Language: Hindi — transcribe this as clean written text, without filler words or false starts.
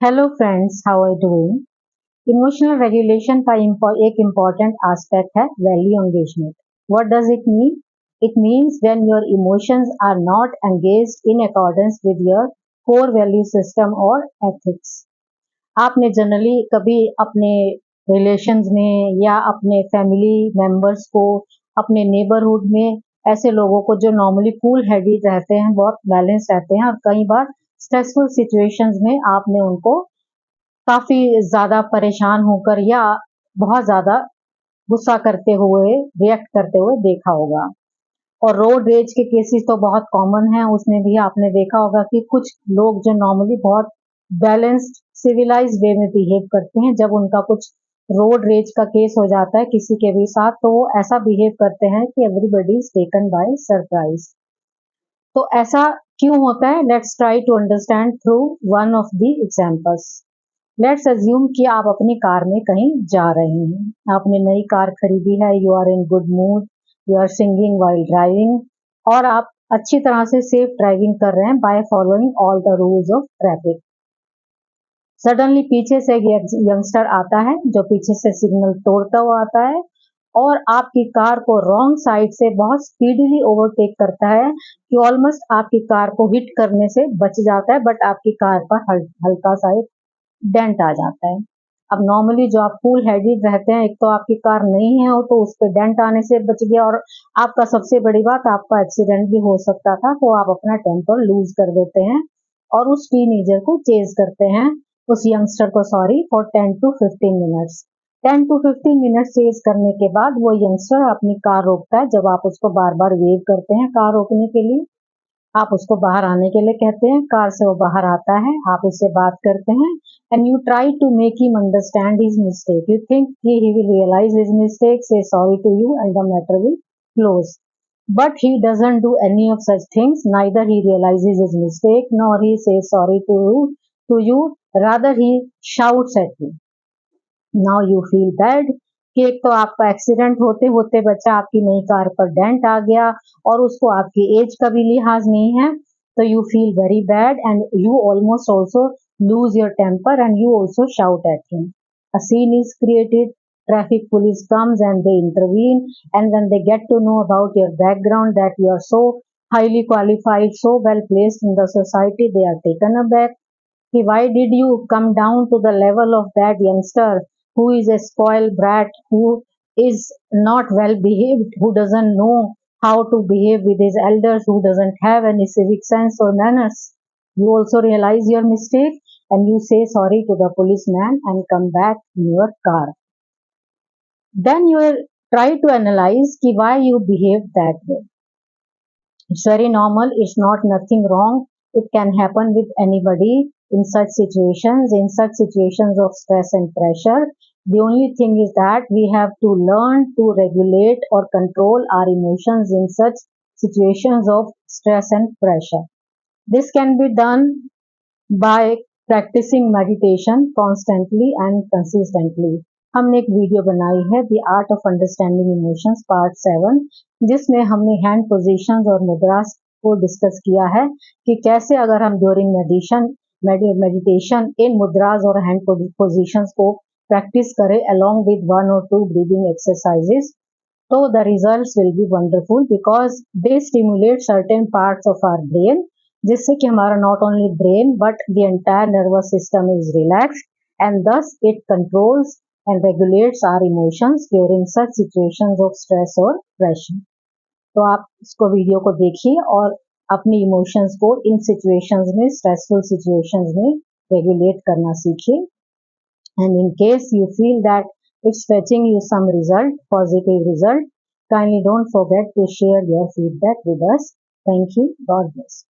Hello friends, how are you doing? Emotional regulation का एक इम्पॉर्टेंट एस्पेक्ट है value engagement. What does it mean? It means when your emotions are not engaged in accordance with your core value system और एथिक्स. आपने जनरली कभी अपने रिलेशंस में या अपने फैमिली मेंबर्स को, अपने नेबरहुड में ऐसे लोगों को जो नॉर्मली कूल हेडेड रहते हैं, बहुत बैलेंस रहते हैं, और कई बार स्ट्रेसफुल सिचुएशंस में आपने उनको काफी ज्यादा परेशान होकर या बहुत ज्यादा गुस्सा करते हुए, रिएक्ट करते हुए देखा होगा. और रोड रेज के केसेस तो बहुत कॉमन है. उसमें भी आपने देखा होगा कि कुछ लोग जो नॉर्मली बहुत बैलेंस्ड सिविलाइज वे में बिहेव करते हैं, जब उनका कुछ रोड रेज का केस हो जाता है किसी के भी साथ, तो वो ऐसा बिहेव करते हैं कि everybody is taken by surprise. तो ऐसा क्यों होता है? Let's try to understand through one of the examples. Let's assume कि आप अपनी कार में कहीं जा रहे हैं. आपने नई कार खरीदी है, you are in good mood, you are singing while driving, और आप अच्छी तरह से सेफ ड्राइविंग कर रहे हैं by following all the rules of traffic. Suddenly पीछे से एक यंगस्टर आता है जो पीछे से सिग्नल तोड़ता हुआ आता है और आपकी कार को रॉन्ग साइड से बहुत स्पीडली ओवरटेक करता है कि ऑलमोस्ट आपकी कार को हिट करने से बच जाता है, बट आपकी कार पर हल्का सा एक डेंट आ जाता है. अब नॉर्मली जो आप कूल हेडेड रहते हैं, एक तो आपकी कार नहीं है और तो उस पर डेंट आने से बच गया, और आपका सबसे बड़ी बात, आपका एक्सीडेंट भी हो सकता था. तो आप अपना टेम्पर लूज कर देते हैं और उस टीनेजर को चेज करते हैं, उस यंगस्टर को, sorry, for 10 to 15 minutes. 10 to 15 minutes chase करने के बाद वो यंगस्टर अपनी कार रोकता है. जब आप उसको बार बार वेव करते हैं कार रोकने के लिए, आप उसको बाहर आने के लिए कहते हैं, कार से वो बाहर आता है, आप उससे बात करते हैं, and you try to make him understand his mistake. You think he will realise his mistake, say sorry to you, and the matter will close. But he doesn't do any of such things. Neither he realizes his mistake, nor he says sorry to you. Rather, he shouts at you. Now you feel bad कि एक तो आपका एक्सीडेंट होते होते बचा, आपकी नई कार पर डेंट आ गया और उसको आपकी एज का भी लिहाज नहीं है. तो you feel very bad and you almost also lose your temper and you also shout at him. A scene is created, traffic police comes and they intervene, and when they get to know about your background, that you are so highly qualified, so well placed in the society, they are taken aback. Why did you come down to the level of that youngster who is a spoiled brat, who is not well behaved, who doesn't know how to behave with his elders, who doesn't have any civic sense or manners? You also realize your mistake and you say sorry to the policeman and come back in your car. Then you try to analyze why you behave that way. It's very normal, it's not nothing wrong. It can happen with anybody in such situations of stress and pressure. The only thing is that we have to learn to regulate or control our emotions in such situations of stress and pressure. This can be done by practicing meditation constantly and consistently. हमने एक वीडियो बनाई है the art of understanding emotions part 7, जिसमें हमने हैंड पोजीशंस और मुद्रास को डिस्कस किया है कि कैसे अगर हम ड्यूरिंग मेडिटेशन इन मुद्रास और हैंड पोजीशंस को प्रैक्टिस करें along with 1 or 2 breathing exercises, तो the results will be wonderful because they stimulate certain parts of our brain, जिससे कि हमारा not only brain but the entire nervous system is relaxed, and thus it controls and regulates our emotions during such situations of stress or pressure. तो आप इसको वीडियो को देखिए और अपनी इमोशंस को इन सिचुएशंस में, स्ट्रेसफुल सिचुएशंस में रेगुलेट करना सीखिए. And in case you feel that it's fetching you some result, positive result, kindly don't forget to share your feedback with us. Thank you. God bless.